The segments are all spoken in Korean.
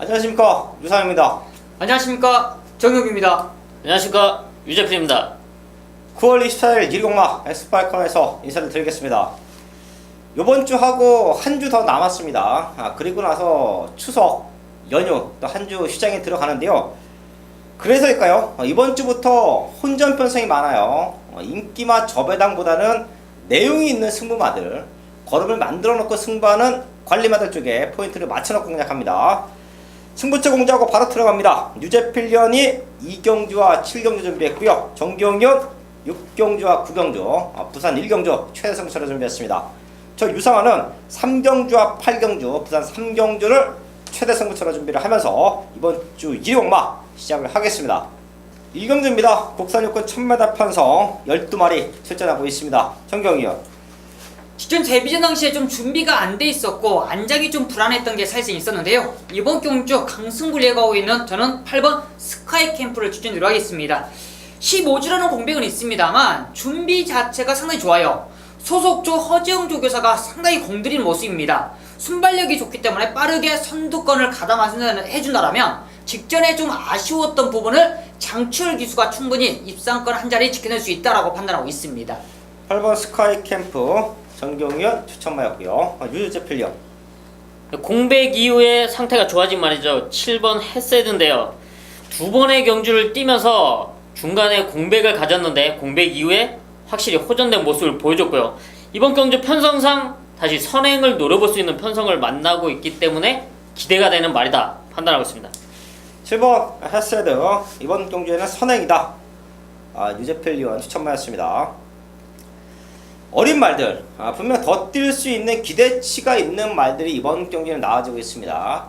안녕하십니까, 유상입니다. 안녕하십니까, 정혁입니다. 안녕하십니까, 유재필입니다. 9월 24일 일공마 엑스팔컨에서 인사를 드리겠습니다. 요번 주 하고 한 주 더 남았습니다. 그리고 나서 추석 연휴 또 한 주 휴장에 들어가는데요. 그래서일까요? 이번 주부터 혼전 편성이 많아요. 인기마 저배당보다는 내용이 있는 승부마들, 걸음을 만들어 놓고 승부하는 관리마들 쪽에 포인트를 맞춰놓고 공략합니다. 승부처 공지하고 바로 들어갑니다. 유재필련이 2경주와 7경주 준비했고요. 정기용련 6경주와 9경주, 부산 1경주 최대 승부처를 준비했습니다. 저 유상화는 3경주와 8경주, 부산 3경주를 최대 승부처로 준비를 하면서 이번 주 1공마 시작을 하겠습니다. 1경주입니다. 국산 요건 1000m 편성 12마리 출전하고 있습니다. 정경위원. 직전 데뷔전 당시에 좀 준비가 안 돼 있었고 안작이 좀 불안했던 게 사실 있었는데요. 이번 경주 강승부를 예고하고 있는 저는 8번 스카이 캠프를 추천드리도록 하겠습니다. 15주라는 공백은 있습니다만 준비 자체가 상당히 좋아요. 소속조 허지영 조교사가 상당히 공들이는 모습입니다. 순발력이 좋기 때문에 빠르게 선두권을 가담해준다면 직전에 좀 아쉬웠던 부분을 장출 기수가 충분히 입상권 한 자리 지켜낼 수 있다라고 판단하고 있습니다. 8번 스카이 캠프 정경위원 추천마였고요. 유재필련. 공백 이후에 상태가 좋아진 말이죠. 7번 헤세드인데요. 두 번의 경주를 뛰면서 중간에 공백을 가졌는데 공백 이후에 확실히 호전된 모습을 보여줬고요. 이번 경주 편성상 다시 선행을 노려볼 수 있는 편성을 만나고 있기 때문에 기대가 되는 말이다 판단하고 있습니다. 7번 헤세드 이번 경주에는 선행이다. 유재필련 추천마였습니다. 어린 말들, 분명 더 뛸 수 있는 기대치가 있는 말들이 이번 경기는 나와지고 있습니다.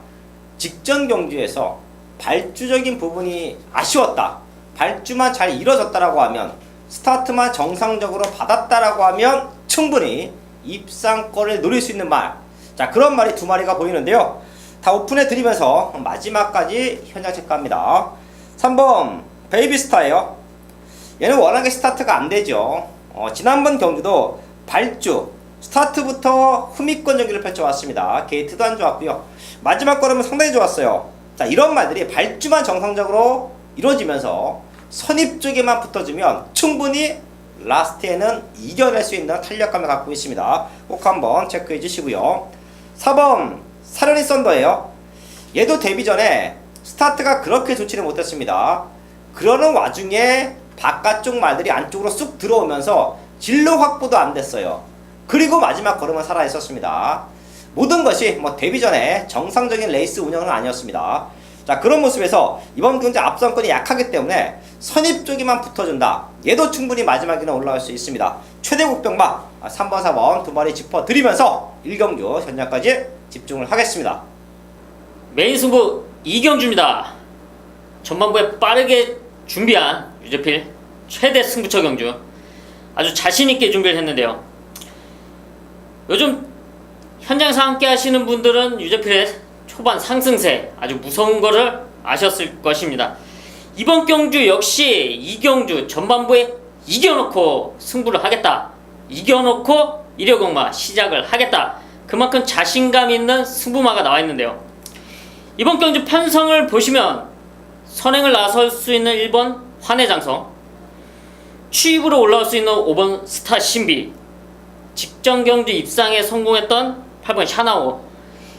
직전 경주에서 발주적인 부분이 아쉬웠다, 발주만 잘 이뤄졌다라고 하면, 스타트만 정상적으로 받았다라고 하면 충분히 입상권을 노릴 수 있는 말, 자 그런 말이 두 마리가 보이는데요. 다 오픈해 드리면서 마지막까지 현장 체크합니다. 3번 베이비스타예요. 얘는 워낙에 스타트가 안 되죠. 지난번 경주도 발주, 스타트부터 후미권 경기를 펼쳐왔습니다. 게이트도 안 좋았고요. 마지막 걸음은 상당히 좋았어요. 자, 이런 말들이 발주만 정상적으로 이루어지면서 선입 쪽에만 붙어주면 충분히 라스트에는 이겨낼 수 있는 탄력감을 갖고 있습니다. 꼭 한번 체크해 주시고요. 4번 사려니 썬더예요. 얘도 데뷔 전에 스타트가 그렇게 좋지는 못했습니다. 그러는 와중에 바깥쪽 말들이 안쪽으로 쑥 들어오면서 진로 확보도 안 됐어요. 그리고 마지막 걸음은 살아있었습니다. 모든 것이 데뷔 전에 정상적인 레이스 운영은 아니었습니다. 자, 그런 모습에서 이번 경주 앞선권이 약하기 때문에 선입 쪽에만 붙어준다. 얘도 충분히 마지막에는 올라올 수 있습니다. 최대 국병마 3번 4번 두 마리 짚어드리면서 1경주 현장까지 집중을 하겠습니다. 메인 승부 2경주입니다. 전반부에 빠르게 준비한 유재필 최대 승부처 경주, 아주 자신있게 준비를 했는데요. 요즘 현장에서 함께 하시는 분들은 유재필의 초반 상승세 아주 무서운 거를 아셨을 것입니다. 이번 경주 역시 2경주 전반부에 이겨놓고 승부를 하겠다, 이겨놓고 1회공마 시작을 하겠다, 그만큼 자신감 있는 승부마가 나와 있는데요. 이번 경주 편성을 보시면 선행을 나설 수 있는 1번 환해장성, 추입으로 올라올 수 있는 5번 스타 신비, 직전 경주 입상에 성공했던 8번 샤나오,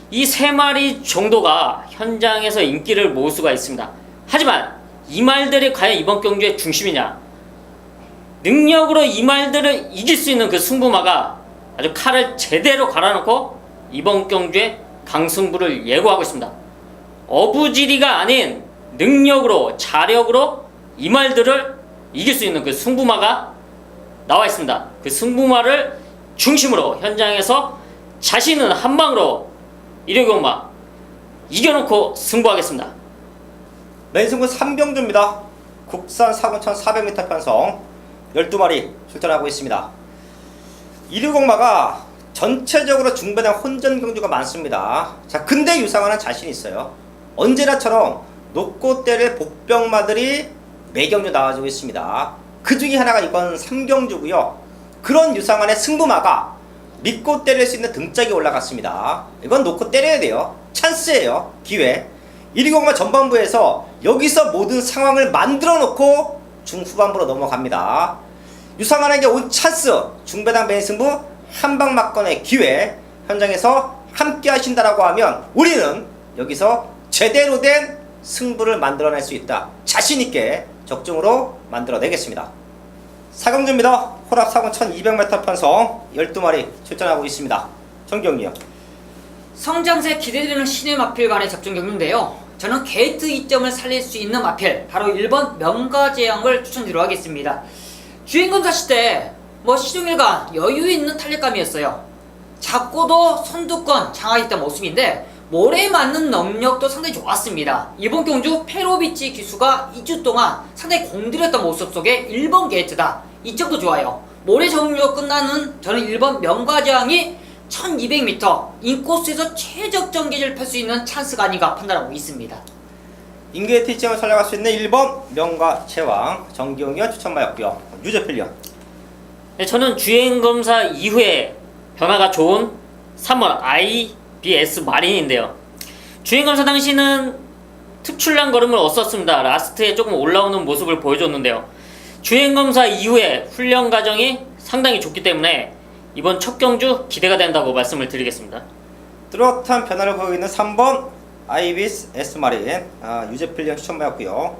이 세 마리 정도가 현장에서 인기를 모을 수가 있습니다. 하지만 이 말들이 과연 이번 경주의 중심이냐, 능력으로 이 말들을 이길 수 있는 그 승부마가 아주 칼을 제대로 갈아놓고 이번 경주에 강승부를 예고하고 있습니다. 어부지리가 아닌 능력으로, 자력으로 이 말들을 이길 수 있는 그 승부마가 나와 있습니다. 그 승부마를 중심으로 현장에서 자신 있는 한 방으로 1회공마 이겨놓고 승부하겠습니다. 메인 승부 3경주입니다. 국산 4,400m 편성 12마리 출전하고 있습니다. 1회공마가 전체적으로 중배당 혼전 경주가 많습니다. 자, 근데 유상화는 자신 있어요. 언제나처럼 놓고 때릴 복병마들이 매경주 나와주고 있습니다. 그 중에 하나가 이번 3경주고요. 그런 유상환의 승부마가 믿고 때릴 수 있는 등짝이 올라갔습니다. 이건 놓고 때려야 돼요. 찬스예요. 기회. 120마 전반부에서 여기서 모든 상황을 만들어 놓고 중후반부로 넘어갑니다. 유상환에게 온 찬스, 중배당 메인 승부 한방 막건의 기회, 현장에서 함께 하신다라고 하면 우리는 여기서 제대로 된 승부를 만들어낼 수 있다. 자신있게 적중으로 만들어내겠습니다. 4경주입니다. 홀합 4군 1200m 편성 12마리 출전하고 있습니다. 정경이요. 성장세 기대되는 신의 마필 간의 접전 경주인데요. 저는 게이트 2점을 살릴 수 있는 마필 바로 1번 명가제왕을 추천드리도록 하겠습니다. 주행검사 시대 시종일관 여유 있는 탄력감이었어요. 작고도 선두권 장악했던 모습인데 모래에 맞는 능력도 상당히 좋았습니다. 이번 경주 페로비치 기수가 2주 동안 상당히 공들였던 모습 속에 1번 게이트다. 이점도 좋아요. 모래 정류가 끝나는 저는 1번 명가제왕이 1200m 인코스에서 최적전 계를 펼 수 있는 찬스가 아닌가 판단하고 있습니다. 인게이트 2점을 살려갈 수 있는 1번 명가제왕 정경이요 추천마였고요. 유재필리언. 네, 저는 주행검사 이후에 변화가 좋은 3번 IBS 마린인데요. 주행검사 당시는 특출난 걸음을 얻었습니다. 라스트에 조금 올라오는 모습을 보여줬는데요. 주행검사 이후에 훈련 과정이 상당히 좋기 때문에 이번 첫 경주 기대가 된다고 말씀을 드리겠습니다. 뚜렷한 변화를 보이고 있는 3번 아이비스 S마린 유재필리언 추천마였고요.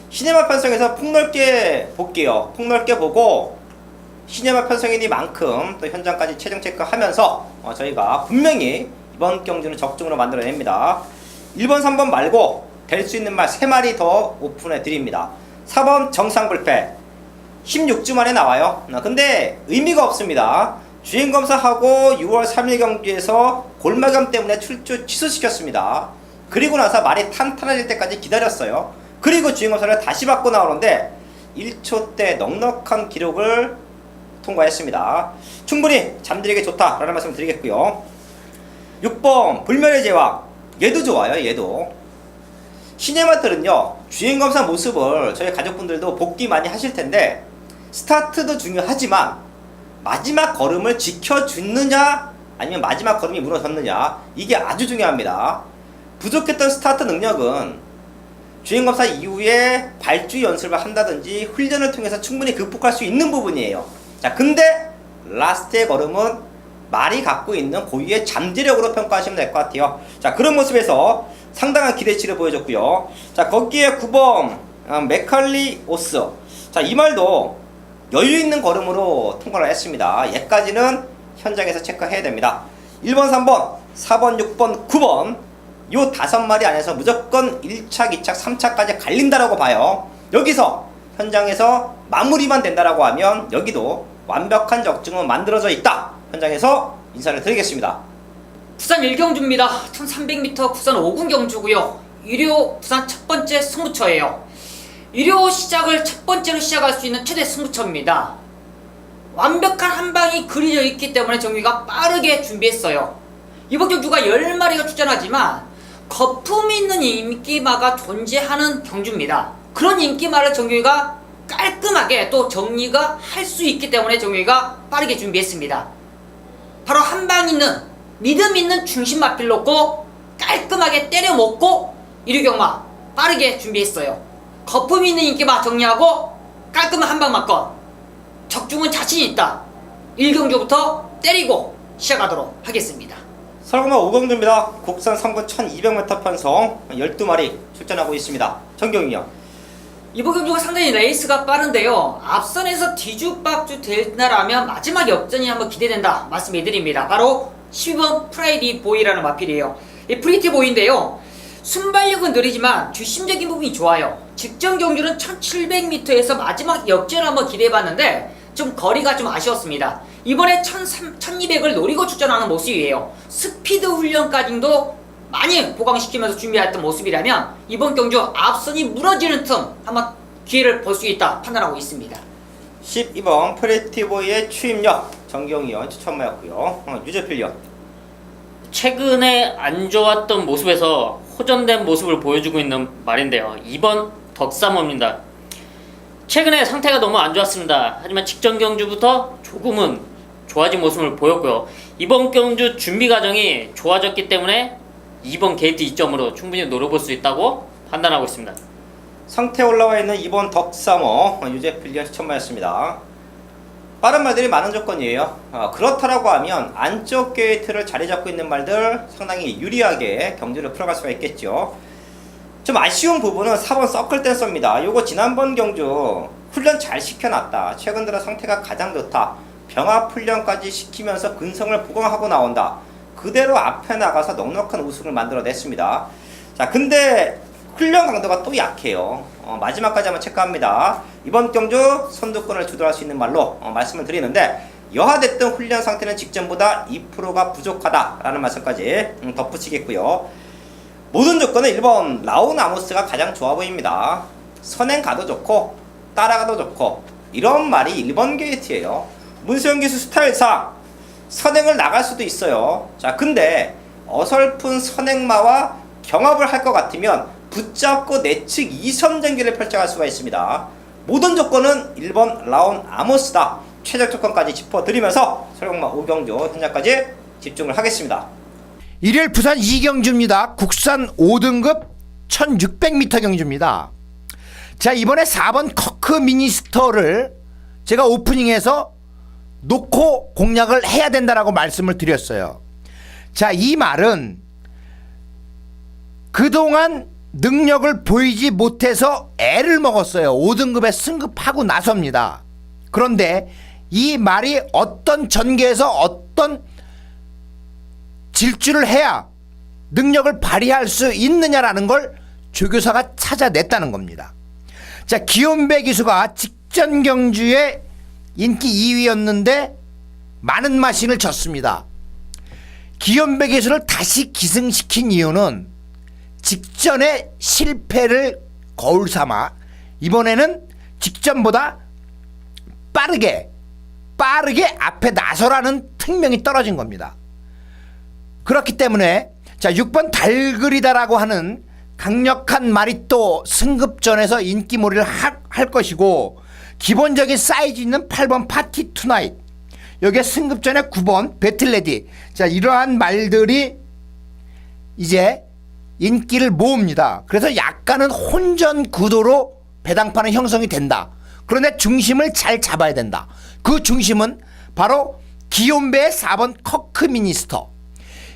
시네마 편성에서 폭넓게 볼게요. 폭넓게 보고 시네마 편성이니만큼 또 현장까지 최종 체크하면서 저희가 분명히 이번 경주는 적중으로 만들어냅니다. 1번 3번 말고 될 수 있는 말 3마리 더 오픈해 드립니다. 4번 정상불패 16주 만에 나와요. 근데 의미가 없습니다. 주행검사하고 6월 3일 경기에서 골마감 때문에 출주 취소시켰습니다. 그리고 나서 말이 탄탄해질 때까지 기다렸어요. 그리고 주행검사를 다시 받고 나오는데 1초대 넉넉한 기록을 통과했습니다. 충분히 잠들이기 좋다라는 말씀 드리겠고요. 6번 불멸의 제왕 얘도 좋아요. 얘도 시네마들은요 주행검사 모습을 저희 가족분들도 복귀 많이 하실 텐데 스타트도 중요하지만 마지막 걸음을 지켜주느냐 아니면 마지막 걸음이 무너졌느냐 이게 아주 중요합니다. 부족했던 스타트 능력은 주행검사 이후에 발주 연습을 한다든지 훈련을 통해서 충분히 극복할 수 있는 부분이에요. 자, 근데 라스트의 걸음은 말이 갖고 있는 고유의 잠재력으로 평가하시면 될 것 같아요. 자, 그런 모습에서 상당한 기대치를 보여줬고요. 자, 거기에 9번 메칼리오스. 자, 이 말도 여유 있는 걸음으로 통과를 했습니다. 얘까지는 현장에서 체크해야 됩니다. 1번, 3번, 4번, 6번, 9번 요 5마리 안에서 무조건 1차, 2차, 3차까지 갈린다라고 봐요. 여기서 현장에서 마무리만 된다라고 하면 여기도 완벽한 적중은 만들어져 있다. 현장에서 인사를 드리겠습니다. 부산 1경주입니다. 1300m 부산 5군 경주고요. 유료 부산 첫 번째 승부처예요. 유료 시작을 첫 번째로 시작할 수 있는 최대 승부처입니다. 완벽한 한방이 그려져 있기 때문에 정규가 빠르게 준비했어요. 이번 경주가 10마리가 출전하지만 거품 있는 인기마가 존재하는 경주입니다. 그런 인기마를 정규가 깔끔하게 또 정리가 할 수 있기 때문에 정규가 빠르게 준비했습니다. 바로 한방 있는 믿음 있는 중심 마필 놓고 깔끔하게 때려 먹고 이류경마 빠르게 준비했어요. 거품 있는 인기마 정리하고 깔끔한 한방 맞건 적중은 자신 있다. 1경주부터 때리고 시작하도록 하겠습니다. 설공마 5경주입니다. 국산 3군 1200m 편성 12마리 출전하고 있습니다. 정경이요. 이번 경주가 상당히 레이스가 빠른데요. 앞선에서 뒤죽박죽 된다라면 마지막 역전이 한번 기대된다 말씀해드립니다. 바로 12번 프라이디 보이라는 마필이에요. 이 프리티 보이인데요. 순발력은 느리지만 주심적인 부분이 좋아요. 직전 경주는 1700m에서 마지막 역전을 한번 기대해봤는데 좀 거리가 좀 아쉬웠습니다. 이번에 1200을 노리고 출전하는 모습이에요. 스피드 훈련까지도 많이 보강시키면서 준비했던 모습이라면 이번 경주 앞선이 무너지는 틈 한번 기회를 볼 수 있다 판단하고 있습니다. 12번 프리티보이의 추임력 정경이요 추천마였고요. 유재필리언. 최근에 안 좋았던 모습에서 호전된 모습을 보여주고 있는 말인데요. 2번 덕사모입니다. 최근에 상태가 너무 안 좋았습니다. 하지만 직전 경주부터 조금은 좋아진 모습을 보였고요. 이번 경주 준비 과정이 좋아졌기 때문에 2번 게이트 2점으로 충분히 노려볼 수 있다고 판단하고 있습니다. 상태 올라와 있는 2번 덕사모 유제필리언 추천마였습니다. 빠른 말들이 많은 조건이에요. 그렇다라고 하면 안쪽 게이트를 자리 잡고 있는 말들 상당히 유리하게 경주를 풀어갈 수가 있겠죠. 좀 아쉬운 부분은 4번 서클 댄서입니다. 요거 지난번 경주 훈련 잘 시켜놨다. 최근 들어 상태가 가장 좋다. 병합 훈련까지 시키면서 근성을 보강하고 나온다. 그대로 앞에 나가서 넉넉한 우승을 만들어냈습니다. 자, 근데 훈련 강도가 또 약해요. 마지막까지 한번 체크합니다. 이번 경주 선두권을 주도할 수 있는 말로 말씀을 드리는데, 여하됐든 훈련 상태는 직전보다 2%가 부족하다라는 말씀까지 덧붙이겠고요. 모든 조건은 1번 라운 아모스가 가장 좋아 보입니다. 선행 가도 좋고 따라가도 좋고, 이런 말이 1번 게이트예요. 문세영 기수 스타일상 선행을 나갈 수도 있어요. 자, 근데 어설픈 선행마와 경합을 할 것 같으면 붙잡고 내측 2선 전기를 펼쳐갈 수가 있습니다. 모든 조건은 1번 라운 아모스다. 최적 조건까지 짚어드리면서 설경마 5경주 현장까지 집중을 하겠습니다. 일요일 부산 2경주입니다. 국산 5등급 1600m 경주입니다. 자, 이번에 4번 커크 미니스터를 제가 오프닝에서 놓고 공략을 해야 된다라고 말씀을 드렸어요. 자, 이 말은 그동안 능력을 보이지 못해서 애를 먹었어요. 5등급에 승급하고 나서입니다. 그런데 이 말이 어떤 전개에서 어떤 질주를 해야 능력을 발휘할 수 있느냐라는 걸 조교사가 찾아냈다는 겁니다. 자, 기욤배 기수가 직전 경주에 인기 2위였는데 많은 마신을 졌습니다. 기욤배 기수를 다시 기승시킨 이유는 직전에 실패를 거울 삼아 이번에는 직전보다 빠르게 앞에 나서라는 특명이 떨어진 겁니다. 그렇기 때문에 자, 6번 달그리다라고 하는 강력한 말이 또 승급전에서 인기몰이를 할 것이고, 기본적인 사이즈 있는 8번 파티 투나잇, 여기에 승급전에 9번 배틀레디, 자, 이러한 말들이 이제 인기를 모읍니다. 그래서 약간은 혼전 구도로 배당판은 형성이 된다. 그런데 중심을 잘 잡아야 된다. 그 중심은 바로 기욤배의 4번 커크 미니스터.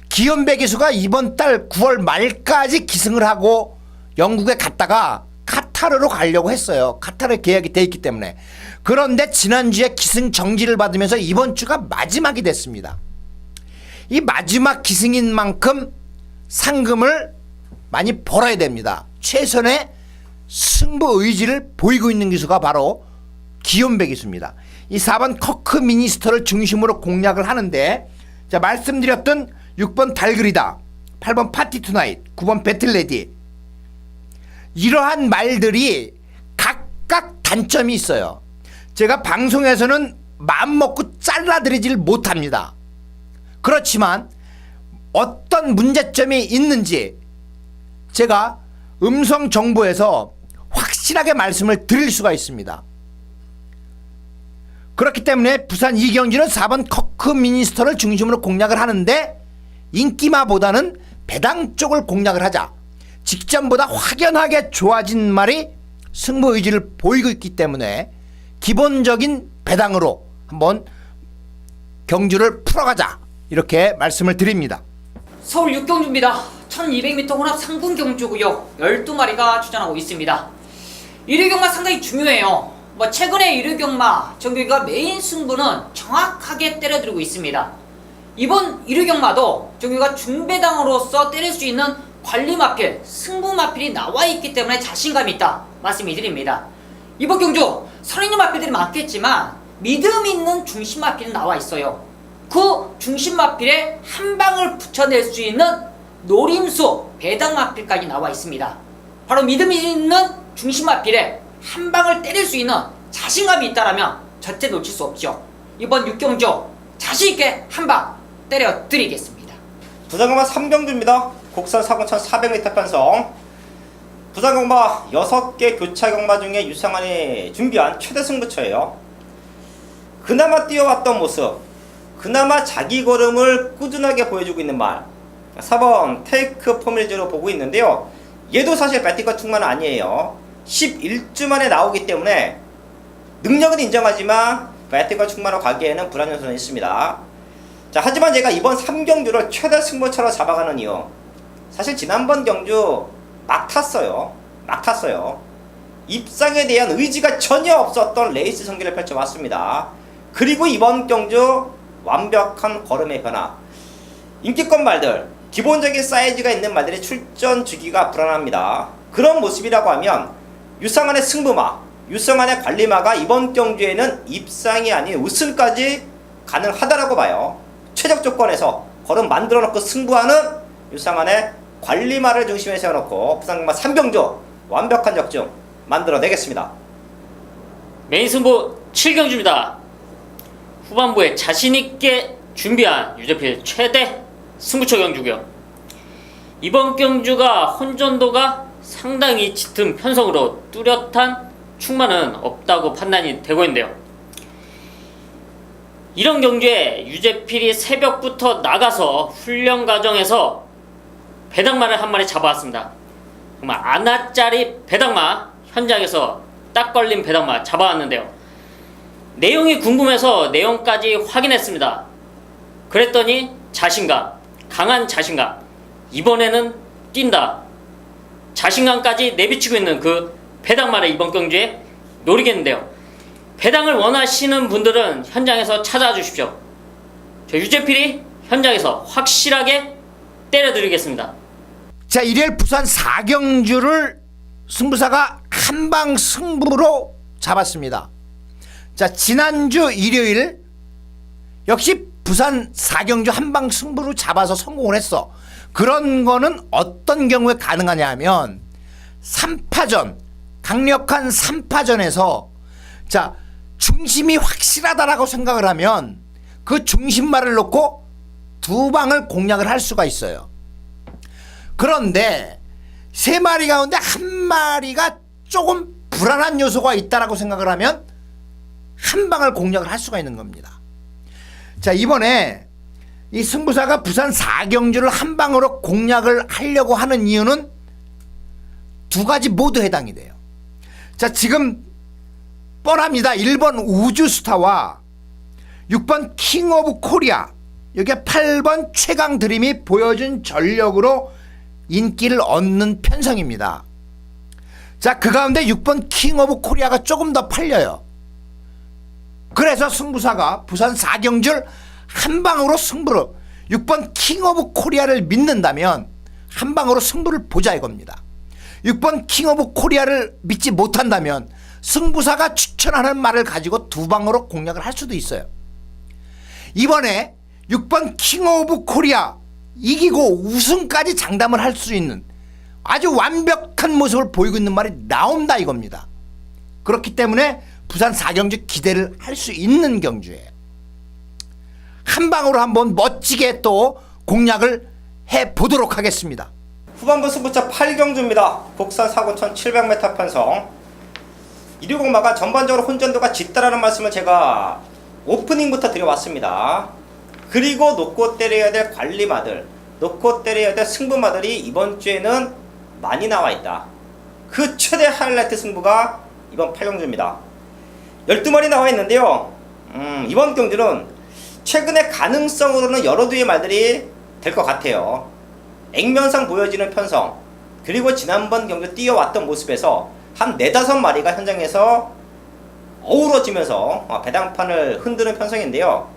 기욤배 기수가 이번 달 9월 말까지 기승을 하고 영국에 갔다가 카타르로 가려고 했어요. 카타르 계약이 돼 있기 때문에. 그런데 지난주에 기승 정지를 받으면서 이번 주가 마지막이 됐습니다. 이 마지막 기승인 만큼 상금을 많이 벌어야 됩니다. 최선의 승부 의지를 보이고 있는 기수가 바로 기욤배 기수입니다. 이 4번 커크 미니스터를 중심으로 공략을 하는데, 자, 말씀드렸던 6번 달그리다, 8번 파티 투나잇, 9번 배틀레디, 이러한 말들이 각각 단점이 있어요. 제가 방송에서는 마음먹고 잘라드리질 못합니다. 그렇지만 어떤 문제점이 있는지 제가 음성 정보에서 확실하게 말씀을 드릴 수가 있습니다. 그렇기 때문에 부산 2경주는 4번 커크 미니스터를 중심으로 공략을 하는데, 인기마보다는 배당 쪽을 공략을 하자. 직전보다 확연하게 좋아진 말이 승부 의지를 보이고 있기 때문에 기본적인 배당으로 한번 경주를 풀어가자, 이렇게 말씀을 드립니다. 서울 6경주입니다. 1200m 혼합 상분 경주고요. 12마리가 출전하고 있습니다. 1위 경마 상당히 중요해요. 최근에 1위 경마 정규가 메인 승부는 정확하게 때려들고 있습니다. 이번 1위 경마도 정규가 중배당으로서 때릴 수 있는 관리 마필, 승부 마필이 나와 있기 때문에 자신감이 있다 말씀을 드립니다. 이번 경주 살아있는 마필들이 많겠지만 믿음 있는 중심 마필은 나와 있어요. 그 중심 마필에 한 방을 붙여낼 수 있는 노림수 배당 마필까지 나와 있습니다. 바로 믿음 있는 중심 마필에 한 방을 때릴 수 있는 자신감이 있다라면 절대 놓칠 수 없죠. 이번 6경주 자신있게 한 방 때려 드리겠습니다. 부산경마 3경주입니다. 국산 4,400m 편성. 부산경마 6개 교차 경마 중에 유상환이 준비한 최대 승부처예요. 그나마 뛰어왔던 모습, 그나마 자기 걸음을 꾸준하게 보여주고 있는 말, 4번 테이크 포밀즈로 보고 있는데요. 얘도 사실 배팅권 충만은 아니에요. 11주 만에 나오기 때문에 능력은 인정하지만 배팅권 충만으로 가기에는 불안 요소는 있습니다. 자, 하지만 제가 이번 3경주를 최대 승부처로 잡아가는 이유, 사실 지난번 경주 막 탔어요. 입상에 대한 의지가 전혀 없었던 레이스 성기를 펼쳐왔습니다. 그리고 이번 경주 완벽한 걸음의 변화. 인기권 말들, 기본적인 사이즈가 있는 말들이 출전 주기가 불안합니다. 그런 모습이라고 하면 유상한의 승부마, 유상한의 관리마가 이번 경주에는 입상이 아닌 우승까지 가능하다라고 봐요. 최적 조건에서 걸음 만들어 놓고 승부하는 유상한의 관리마를 중심에 세워놓고 부산경마 3경주 완벽한 적중 만들어내겠습니다. 메인 승부 7경주입니다. 후반부에 자신있게 준비한 유재필 최대 승부처 경주고요. 이번 경주가 혼전도가 상당히 짙은 편성으로 뚜렷한 충만은 없다고 판단이 되고 있는데요. 이런 경주에 유재필이 새벽부터 나가서 훈련 과정에서 배당마를 한 마리 잡아왔습니다. 정말 아나짜리 배당마, 현장에서 딱 걸린 배당마 잡아왔는데요. 내용이 궁금해서 내용까지 확인했습니다. 그랬더니 자신감, 강한 자신감, 이번에는 뛴다, 자신감까지 내비치고 있는 그 배당마를 이번 경주에 노리겠는데요. 배당을 원하시는 분들은 현장에서 찾아와 주십시오. 저 유재필이 현장에서 확실하게 때려드리겠습니다. 자, 일요일 부산 4경주를 승부사가 한방 승부로 잡았습니다. 자, 지난주 일요일 역시 부산 4경주 한방 승부로 잡아서 성공을 했어. 그런 거는 어떤 경우에 가능하냐 하면 3파전, 강력한 3파전에서 자, 중심이 확실하다라고 생각을 하면 그 중심말을 놓고 두 방을 공략을 할 수가 있어요. 그런데 세 마리 가운데 한 마리가 조금 불안한 요소가 있다라고 생각을 하면 한 방을 공략을 할 수가 있는 겁니다. 자, 이번에 이 승부사가 부산 4경주를 한 방으로 공략을 하려고 하는 이유는 두 가지 모두 해당이 돼요. 자, 지금 뻔합니다. 1번 우주스타와 6번 킹 오브 코리아, 여기에 8번 최강 드림이 보여준 전력으로 인기를 얻는 편성입니다. 자, 그 가운데 6번 킹 오브 코리아가 조금 더 팔려요. 그래서 승부사가 부산 4경주를 한 방으로 승부를, 6번 킹 오브 코리아를 믿는다면 한 방으로 승부를 보자 이겁니다. 6번 킹 오브 코리아를 믿지 못한다면 승부사가 추천하는 말을 가지고 두 방으로 공략을 할 수도 있어요. 이번에 6번 킹 오브 코리아 이기고 우승까지 장담을 할 수 있는 아주 완벽한 모습을 보이고 있는 말이 나온다 이겁니다. 그렇기 때문에 부산 4경주 기대를 할 수 있는 경주예요. 한 방으로 한번 멋지게 또 공략을 해보도록 하겠습니다. 후반부 승부차 8경주입니다. 국산 사고 1700m 편성. 120마가 전반적으로 혼전도가 짙다라는 말씀을 제가 오프닝부터 드려왔습니다. 그리고 놓고 때려야 될 관리마들, 놓고 때려야 될 승부마들이 이번 주에는 많이 나와 있다. 그 최대 하이라이트 승부가 이번 8경주입니다. 12마리 나와 있는데요. 이번 경주는 최근의 가능성으로는 여러 두의 말들이 될 것 같아요. 액면상 보여지는 편성, 그리고 지난번 경주 뛰어왔던 모습에서 한 4-5마리가 현장에서 어우러지면서 배당판을 흔드는 편성인데요.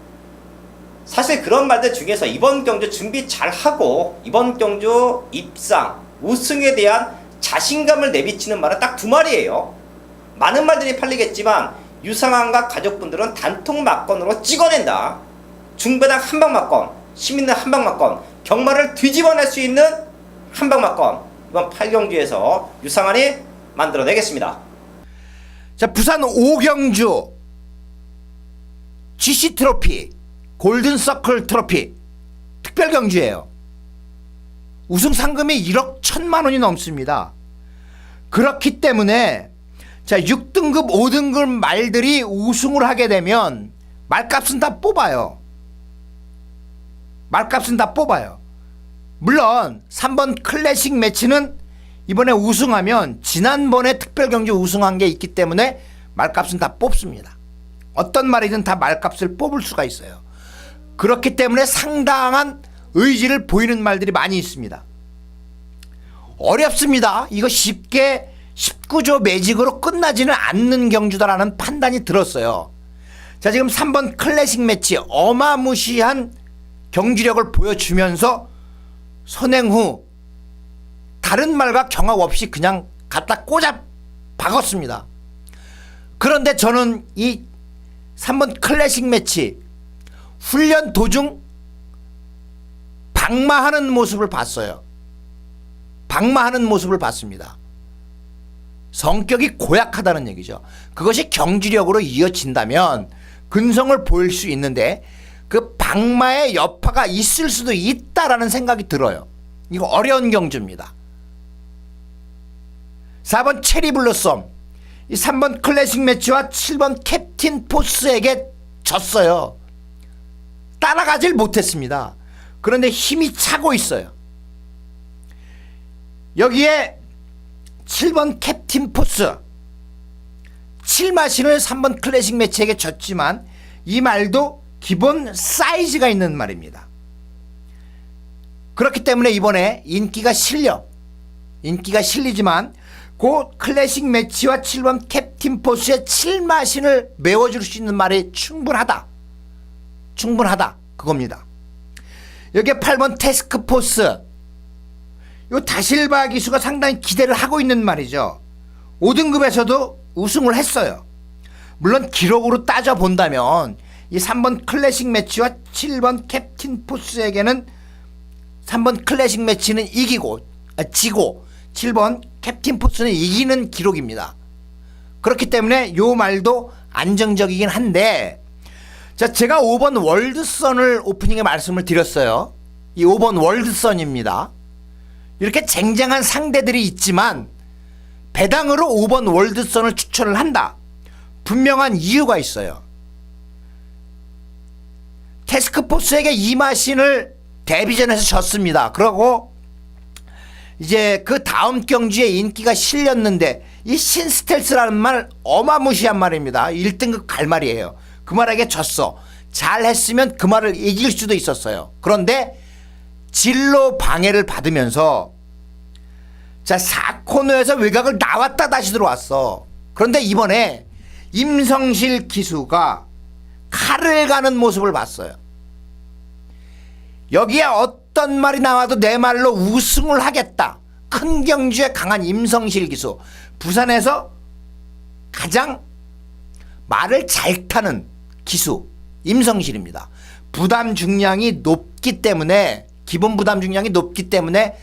사실 그런 말들 중에서 이번 경주 준비 잘하고 이번 경주 입상, 우승에 대한 자신감을 내비치는 말은 딱 2마리예요. 많은 말들이 팔리겠지만 유상한과 가족분들은 단통 막건으로 찍어낸다. 중배당 한방 막건, 시민들 한방 막건, 경마를 뒤집어낼 수 있는 한방 막건, 이번 8경주에서 유상한이 만들어내겠습니다. 자, 부산 5경주 GC 트로피, 골든서클 트로피 특별 경주예요. 우승 상금이 1억 1천만 원이 넘습니다. 그렇기 때문에 자, 6등급 5등급 말들이 우승을 하게 되면 말값은 다 뽑아요. 말값은 다 뽑아요. 물론 3번 클래식 매치는 이번에 우승하면 지난번에 특별경주 우승한 게 있기 때문에 말값은 다 뽑습니다. 어떤 말이든 다 말값을 뽑을 수가 있어요. 그렇기 때문에 상당한 의지를 보이는 말들이 많이 있습니다. 어렵습니다. 이거 쉽게 19조 매직으로 끝나지는 않는 경주다라는 판단이 들었어요. 자, 지금 3번 클래식 매치 어마무시한 경주력을 보여주면서 선행 후 다른 말과 경합 없이 그냥 갖다 꽂아 박았습니다. 그런데 저는 이 3번 클래식 매치 훈련 도중 방마하는 모습을 봤어요. 방마하는 모습을 봤습니다. 성격이 고약하다는 얘기죠. 그것이 경주력으로 이어진다면 근성을 보일 수 있는데 그 방마의 여파가 있을 수도 있다라는 생각이 들어요. 이거 어려운 경주입니다. 4번 체리블루썸, 이 3번 클래식 매치와 7번 캡틴 포스에게 졌어요. 따라가질 못했습니다. 그런데 힘이 차고 있어요. 여기에 7번 캡틴 포스 7마신을 3번 클래식 매치에게 졌지만 이 말도 기본 사이즈가 있는 말입니다. 그렇기 때문에 이번에 인기가 실리지만 그 클래식 매치와 7번 캡틴 포스의 7마신을 메워줄 수 있는 말이 충분하다 그겁니다. 여기에 8번 태스크 포스, 요 다실바 기수가 상당히 기대를 하고 있는 말이죠. 5등급에서도 우승을 했어요. 물론 기록으로 따져본다면 이 3번 클래식 매치와 7번 캡틴 포스에게는 3번 클래식 매치는 지고 7번 캡틴 포스는 이기는 기록입니다. 그렇기 때문에 요 말도 안정적이긴 한데, 자, 제가 5번 월드선을 오프닝에 말씀을 드렸어요. 이 5번 월드선입니다. 이렇게 쟁쟁한 상대들이 있지만 배당으로 5번 월드선을 추천을 한다. 분명한 이유가 있어요. 태스크포스에게 이마신을 데뷔전에서 졌습니다. 그러고 이제 그 다음 경주에 인기가 실렸는데 이 신스텔스라는 말 어마무시한 말입니다. 1등급 갈 말이에요. 그 말에게 졌어. 잘했으면 그 말을 이길 수도 있었어요. 그런데 진로 방해를 받으면서 자 4코너에서 외곽을 나왔다 다시 들어왔어. 그런데 이번에 임성실 기수가 칼을 가는 모습을 봤어요. 여기에 어떤 말이 나와도 내 말로 우승을 하겠다. 큰 경주에 강한 임성실 기수. 부산에서 가장 말을 잘 타는 기수 임성실입니다. 부담 중량이 높기 때문에, 기본 부담 중량이 높기 때문에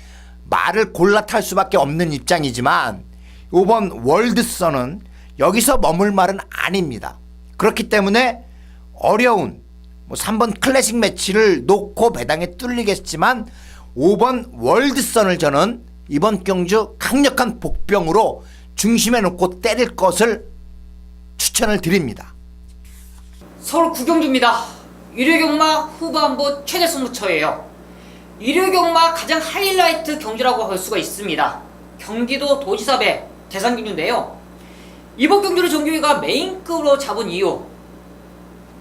말을 골라 탈 수밖에 없는 입장이지만 이번 월드선은 여기서 머물 말은 아닙니다. 그렇기 때문에 어려운 3번 클래식 매치를 놓고 배당에 뚫리겠지만 5번 월드선을 저는 이번 경주 강력한 복병으로 중심에 놓고 때릴 것을 추천을 드립니다. 서울 구경주입니다. 일요경마 후반부 최대 승부처예요. 일요경마 가장 하이라이트 경주라고 할 수가 있습니다. 경기도 도지사배 대상경주인데요. 이번 경주를 정규위가 메인급으로 잡은 이유,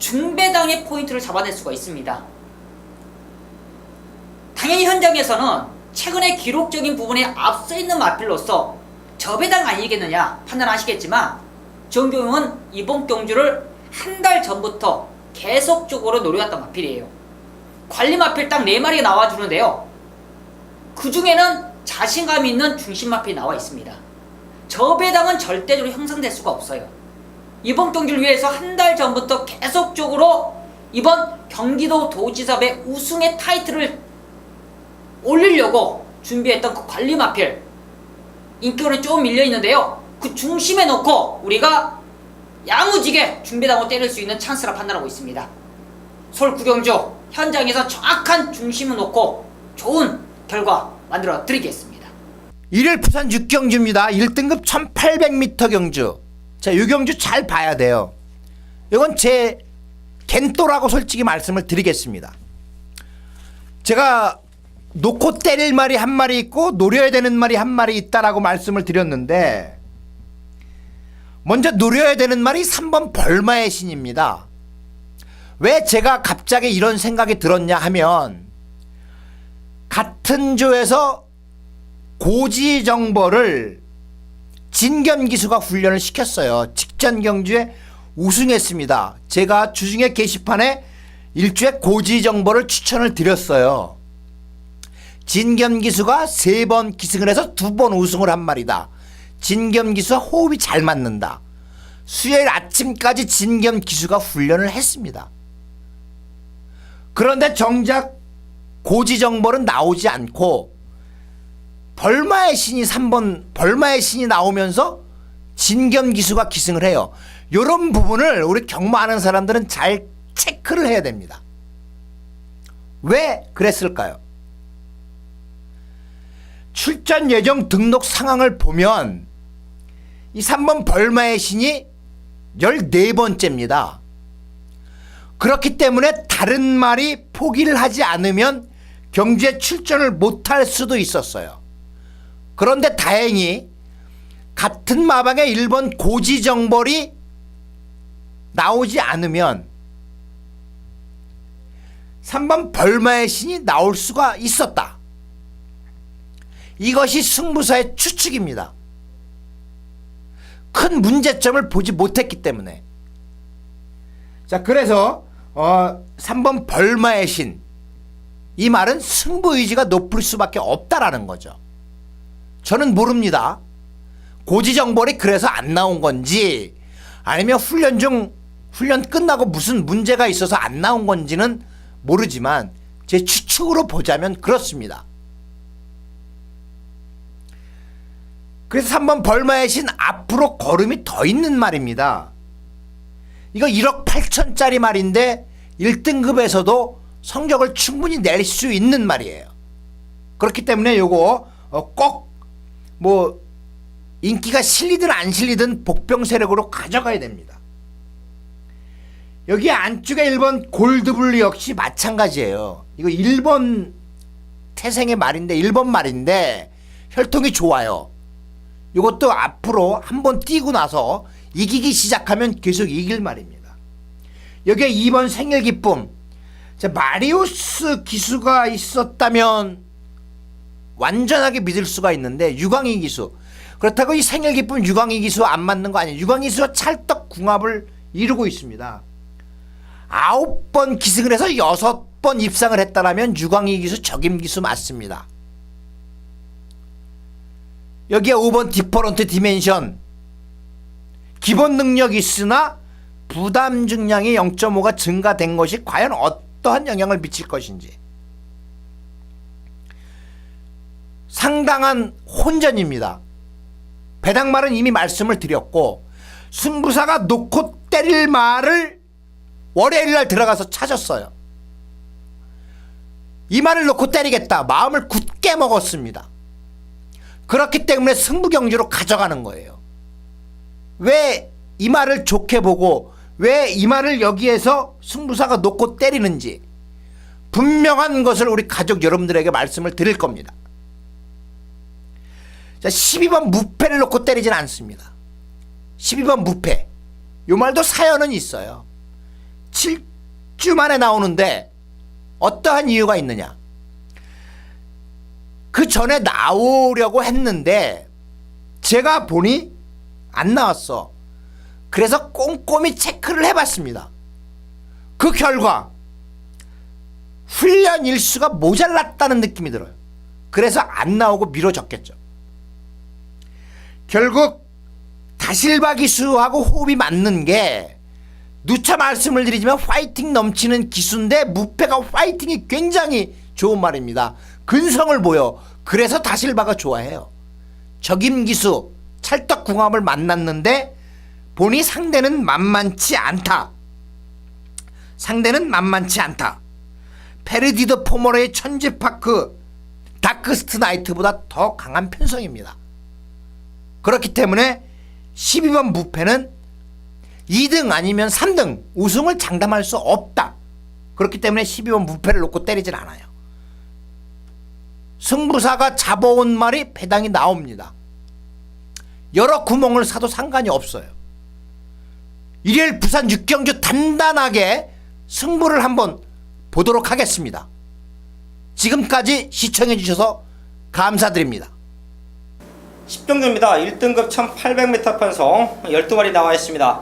중배당의 포인트를 잡아낼 수가 있습니다. 당연히 현장에서는 최근에 기록적인 부분에 앞서 있는 마필로서 저배당 아니겠느냐 판단하시겠지만 정교용은 이번 경주를 한 달 전부터 계속적으로 노려왔던 마필이에요. 관리 마필 딱 4마리 나와주는데요. 그 중에는 자신감 있는 중심 마필이 나와 있습니다. 저배당은 절대적으로 형성될 수가 없어요. 이번 경기를 위해서 한 달 전부터 계속적으로 이번 경기도 도지사배 우승의 타이틀을 올리려고 준비했던 그 관리 마필, 인기로는 좀 밀려있는데요. 그 중심에 놓고 우리가 야무지게 중배당을 때릴 수 있는 찬스라 판단하고 있습니다. 서울 구경주 현장에서 정확한 중심을 놓고 좋은 결과 만들어 드리겠습니다. 일요일 부산 6경주입니다. 1등급 1800m 경주. 자, 이 경주 잘 봐야 돼요. 이건 제 겐또라고 솔직히 말씀을 드리겠습니다. 제가 놓고 때릴 말이 한 마리 있고 노려야 되는 말이 한 마리 있다라고 말씀을 드렸는데, 먼저 노려야 되는 말이 3번 벌마의 신입니다. 왜 제가 갑자기 이런 생각이 들었냐 하면, 같은 조에서 고지정보를 진겸기수가 훈련을 시켰어요. 직전 경주에 우승했습니다. 제가 주중에 게시판에 일주에 고지정보를 추천을 드렸어요. 진겸기수가 3번 기승을 해서 2번 우승을 한 말이다. 진겸기수와 호흡이 잘 맞는다. 수요일 아침까지 진겸기수가 훈련을 했습니다. 그런데 정작 고지정보는 나오지 않고 벌마의 신이 3번 벌마의 신이 나오면서 진겸기수가 기승을 해요. 이런 부분을 우리 경마하는 사람들은 잘 체크를 해야 됩니다. 왜 그랬을까요? 출전 예정 등록 상황을 보면 이 3번 벌마의 신이 14번째입니다. 그렇기 때문에 다른 말이 포기를 하지 않으면 경주에 출전을 못할 수도 있었어요. 그런데 다행히 같은 마방에 1번 고지정벌이 나오지 않으면 3번 벌마의 신이 나올 수가 있었다. 이것이 승부사의 추측입니다. 큰 문제점을 보지 못했기 때문에. 자, 그래서 3번 벌마의 신, 이 말은 승부 의지가 높을 수밖에 없다라는 거죠. 저는 모릅니다. 고지정벌이 그래서 안 나온 건지, 아니면 훈련 끝나고 무슨 문제가 있어서 안 나온 건지는 모르지만 제 추측으로 보자면 그렇습니다. 그래서 3번 벌마의 신 앞으로 걸음이 더 있는 말입니다. 이거 1억 8천짜리 말인데 1등급에서도 성적을 충분히 낼 수 있는 말이에요. 그렇기 때문에 요거 꼭 뭐 인기가 실리든 안 실리든 복병 세력으로 가져가야 됩니다. 여기 안쪽에 1번 골드블루 역시 마찬가지예요. 이거 1번 태생의 말인데 1번 말인데 혈통이 좋아요. 이것도 앞으로 한번 뛰고 나서 이기기 시작하면 계속 이길 말입니다. 여기에 2번 생일 기쁨. 자, 마리우스 기수가 있었다면 완전하게 믿을 수가 있는데 유광희 기수. 그렇다고 이 생일 기쁨 유광희 기수 안 맞는 거 아니에요. 유광희 기수와 찰떡 궁합을 이루고 있습니다. 9번 기승을 해서 6번 입상을 했다라면 유광희 기수 적임 기수 맞습니다. 여기에 5번 디퍼런트 디멘션. 기본 능력이 있으나 부담 중량이 0.5가 증가된 것이 과연 어떠한 영향을 미칠 것인지. 상당한 혼전입니다. 배당말은 이미 말씀을 드렸고, 승부사가 놓고 때릴 말을 월요일날 들어가서 찾았어요. 이 말을 놓고 때리겠다. 마음을 굳게 먹었습니다. 그렇기 때문에 승부 경주로 가져가는 거예요. 왜 이 말을 좋게 보고 왜 이 말을 여기에서 승부사가 놓고 때리는지 분명한 것을 우리 가족 여러분들에게 말씀을 드릴 겁니다. 자, 12번 무패를 놓고 때리진 않습니다. 12번 무패. 요 말도 사연은 있어요. 7주 만에 나오는데 어떠한 이유가 있느냐. 그 전에 나오려고 했는데 제가 보니 안 나왔어. 그래서 꼼꼼히 체크를 해봤습니다. 그 결과 훈련 일수가 모자랐다는 느낌이 들어요. 그래서 안 나오고 미뤄졌겠죠. 결국 다실바 기수하고 호흡이 맞는 게, 누차 말씀을 드리지만 파이팅 넘치는 기수인데 무패가 파이팅이 굉장히 좋은 말입니다. 근성을 보여. 그래서 다실바가 좋아해요. 적임 기수 찰떡 궁합을 만났는데 보니 상대는 만만치 않다. 상대는 만만치 않다. 페르디드 포머레의 천재파크 다크스트 나이트보다 더 강한 편성입니다. 그렇기 때문에 12번 무패는 2등 아니면 3등 우승을 장담할 수 없다. 그렇기 때문에 12번 무패를 놓고 때리질 않아요. 승부사가 잡아온 말이 배당이 나옵니다. 여러 구멍을 사도 상관이 없어요. 일요일 부산 6경주 단단하게 승부를 한번 보도록 하겠습니다. 지금까지 시청해 주셔서 감사드립니다. 10경주입니다. 1등급 1800m 편성 12마리 나와 있습니다.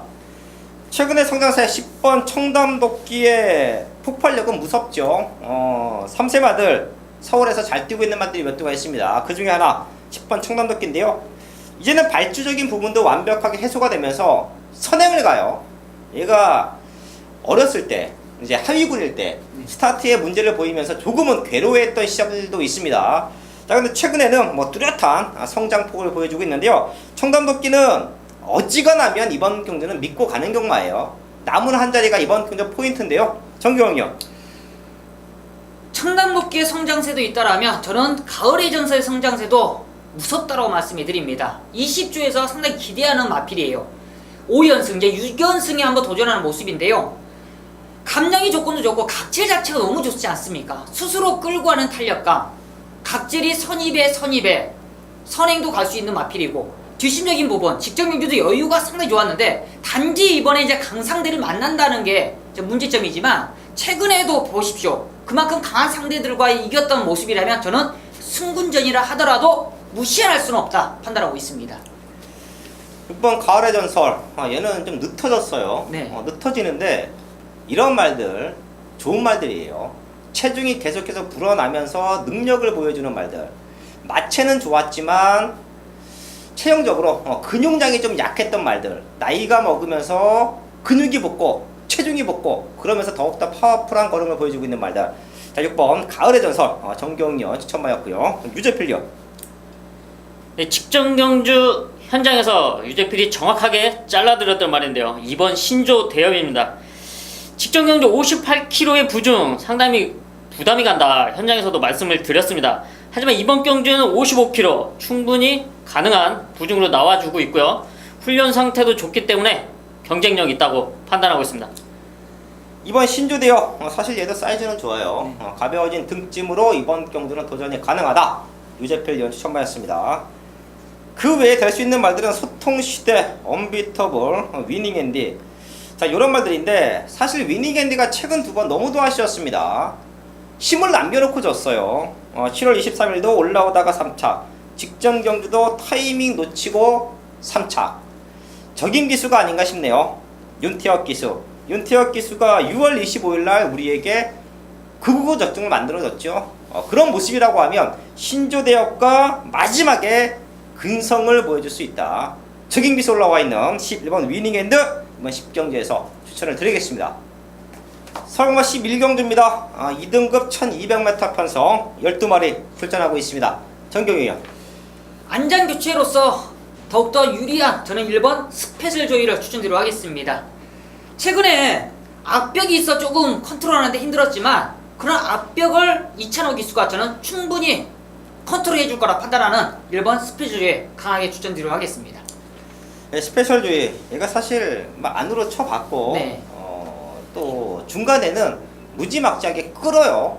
최근에 성장세 10번 청담도끼의 폭발력은 무섭죠. 3세 마들 서울에서 잘 뛰고 있는 마들이 몇 두가 있습니다. 그 중에 하나 10번 청담도끼인데요. 이제는 발주적인 부분도 완벽하게 해소가 되면서 선행을 가요. 얘가 어렸을 때 이제 하위군일 때 스타트에 문제를 보이면서 조금은 괴로워했던 시절도 있습니다. 자, 근데 최근에는 뭐 뚜렷한 성장폭을 보여주고 있는데요. 청담도끼는 어지간하면 이번 경주는 믿고 가는 경마예요. 남은 한 자리가 이번 경주 포인트인데요. 정경영이요. 청담도끼의 성장세도 있다라면 저는 가을의 전설의 성장세도 무섭다라고 말씀을 드립니다. 20주에서 상당히 기대하는 마필이에요. 5연승, 이제 6연승에 한번 도전하는 모습인데요. 감량이 조건도 좋고 각질 자체가 너무 좋지 않습니까? 스스로 끌고 가는 탄력감, 각질이 선입에 선행도 갈 수 있는 마필이고, 뒷심적인 부분, 직전 경주도 여유가 상당히 좋았는데 단지 이번에 이제 강상대를 만난다는 게 문제점이지만 최근에도 보십시오. 그만큼 강한 상대들과 이겼던 모습이라면 저는 승군전이라 하더라도 무시할 수는 없다 판단하고 있습니다. 6번 가을의 전설. 얘는 좀 늦어졌어요. 네. 늦어지는데 이런 말들 좋은 말들이에요. 체중이 계속해서 불어나면서 능력을 보여주는 말들. 마체는 좋았지만 체형적으로 근육량이 좀 약했던 말들. 나이가 먹으면서 근육이 붙고 체중이 붙고 그러면서 더욱더 파워풀한 걸음을 보여주고 있는 말들. 자, 6번 가을의 전설 정경련 추천마였고요. 유재필요. 네, 직전 경주 현장에서 유재필이 정확하게 잘라드렸던 말인데요. 이번 신조 대엽입니다. 직전 경주 58kg의 부중 상당히 부담이 간다 현장에서도 말씀을 드렸습니다. 하지만 이번 경주는 55kg 충분히 가능한 부중으로 나와주고 있고요. 훈련 상태도 좋기 때문에 경쟁력이 있다고 판단하고 있습니다. 이번 신조대요. 사실 얘도 사이즈는 좋아요. 가벼워진 등짐으로 이번 경주는 도전이 가능하다. 유재필 연 추천받았습니다. 그 외에 될 수 있는 말들은 소통시대, 언비터블, 위닝앤디. 자, 이런 말들인데 사실 위닝앤디가 최근 2번 너무도 아쉬웠습니다. 힘을 남겨놓고 졌어요. 7월 23일도 올라오다가 3차, 직전 경주도 타이밍 놓치고 3차. 적임 기수가 아닌가 싶네요. 윤태혁 기수. 윤태혁 기수가 6월 25일날 우리에게 극우구 적중을 만들어줬죠. 그런 모습이라고 하면 신조대역과 마지막에 근성을 보여줄 수 있다. 적임 기수 올라와 있는 11번 위닝핸드 이번 10경주에서 추천을 드리겠습니다. 서울마 11경주입니다. 2등급 1200m 편성 12마리 출전하고 있습니다. 정경이요. 안장 교체로서 더욱더 유리한 저는 1번 스페셜 조이를 추천드리도록 하겠습니다. 최근에 앞벽이 있어 조금 컨트롤하는데 힘들었지만 그런 앞벽을 이찬호 기수가 저는 충분히 컨트롤해줄 거라 판단하는 1번 스페셜 조이 강하게 추천드리도록 하겠습니다. 네, 스페셜 조이 얘가 사실 안으로 쳐봤고 네. 또 중간에는 무지막지하게 끌어요.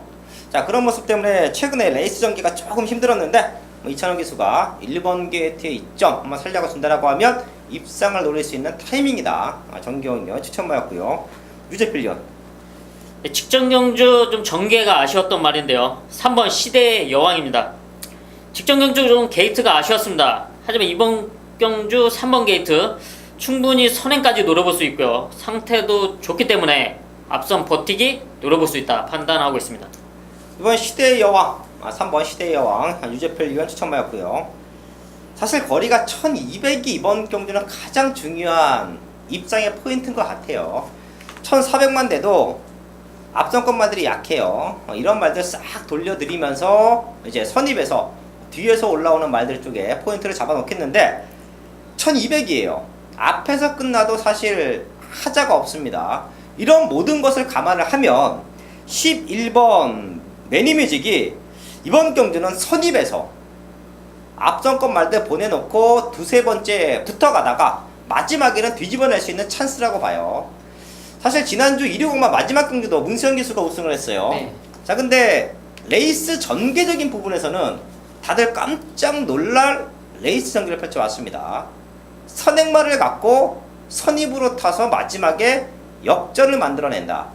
자, 그런 모습 때문에 최근에 레이스 전개가 조금 힘들었는데 이찬원 기수가 1번 게이트의 이점 한번 살려가 준다라고 하면 입상을 노릴 수 있는 타이밍이다. 정경련 추천마였고요. 유재필련. 네, 직전 경주 좀 전개가 아쉬웠던 말인데요. 3번 시대의 여왕입니다. 직전 경주 좀 게이트가 아쉬웠습니다. 하지만 이번 경주 3번 게이트 충분히 선행까지 노려볼 수 있고요. 상태도 좋기 때문에 앞선 버티기 노려볼 수 있다 판단하고 있습니다. 이번 시대의 여왕 3번 시대의 여왕 유재필 위원 추천마였고요. 사실 거리가 1200이 이번 경주는 가장 중요한 입상의 포인트인 것 같아요. 1400만 돼도 앞선 것만들이 약해요. 이런 말들 싹 돌려드리면서 이제 선입에서 뒤에서 올라오는 말들 쪽에 포인트를 잡아놓겠는데 1200이에요. 앞에서 끝나도 사실 하자가 없습니다. 이런 모든 것을 감안을 하면 11번 매니뮤직이 이번 경주는 선입에서 앞선 것 말들 보내놓고 두세 번째 붙어가다가 마지막에는 뒤집어낼 수 있는 찬스라고 봐요. 사실 지난주 120만 마지막 경주도 문세현 기수가 우승을 했어요. 네. 자, 근데 레이스 전개적인 부분에서는 다들 깜짝 놀랄 레이스 전개를 펼쳐왔습니다. 선행마를 갖고 선입으로 타서 마지막에 역전을 만들어낸다.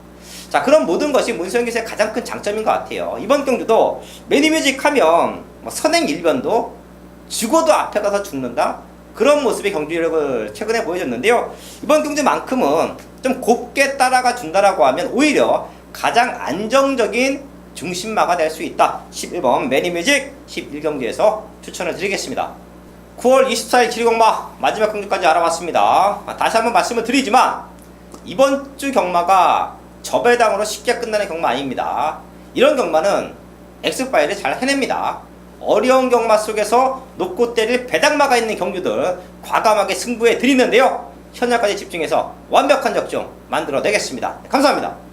자, 그런 모든 것이 문수영 기수의 가장 큰 장점인 것 같아요. 이번 경주도 매니뮤직 하면 뭐 선행 일변도 죽어도 앞에 가서 죽는다. 그런 모습의 경주력을 최근에 보여줬는데요. 이번 경주만큼은 좀 곱게 따라가 준다라고 하면 오히려 가장 안정적인 중심마가 될 수 있다. 11번 매니뮤직 11경기에서 추천을 드리겠습니다. 9월 24일 지리경마 마지막 경주까지 알아봤습니다. 다시 한번 말씀을 드리지만 이번 주 경마가 저배당으로 쉽게 끝나는 경마 아닙니다. 이런 경마는 엑스파일이 잘 해냅니다. 어려운 경마 속에서 놓고 때릴 배당마가 있는 경주들 과감하게 승부해 드리는데요. 현장까지 집중해서 완벽한 적중 만들어내겠습니다. 감사합니다.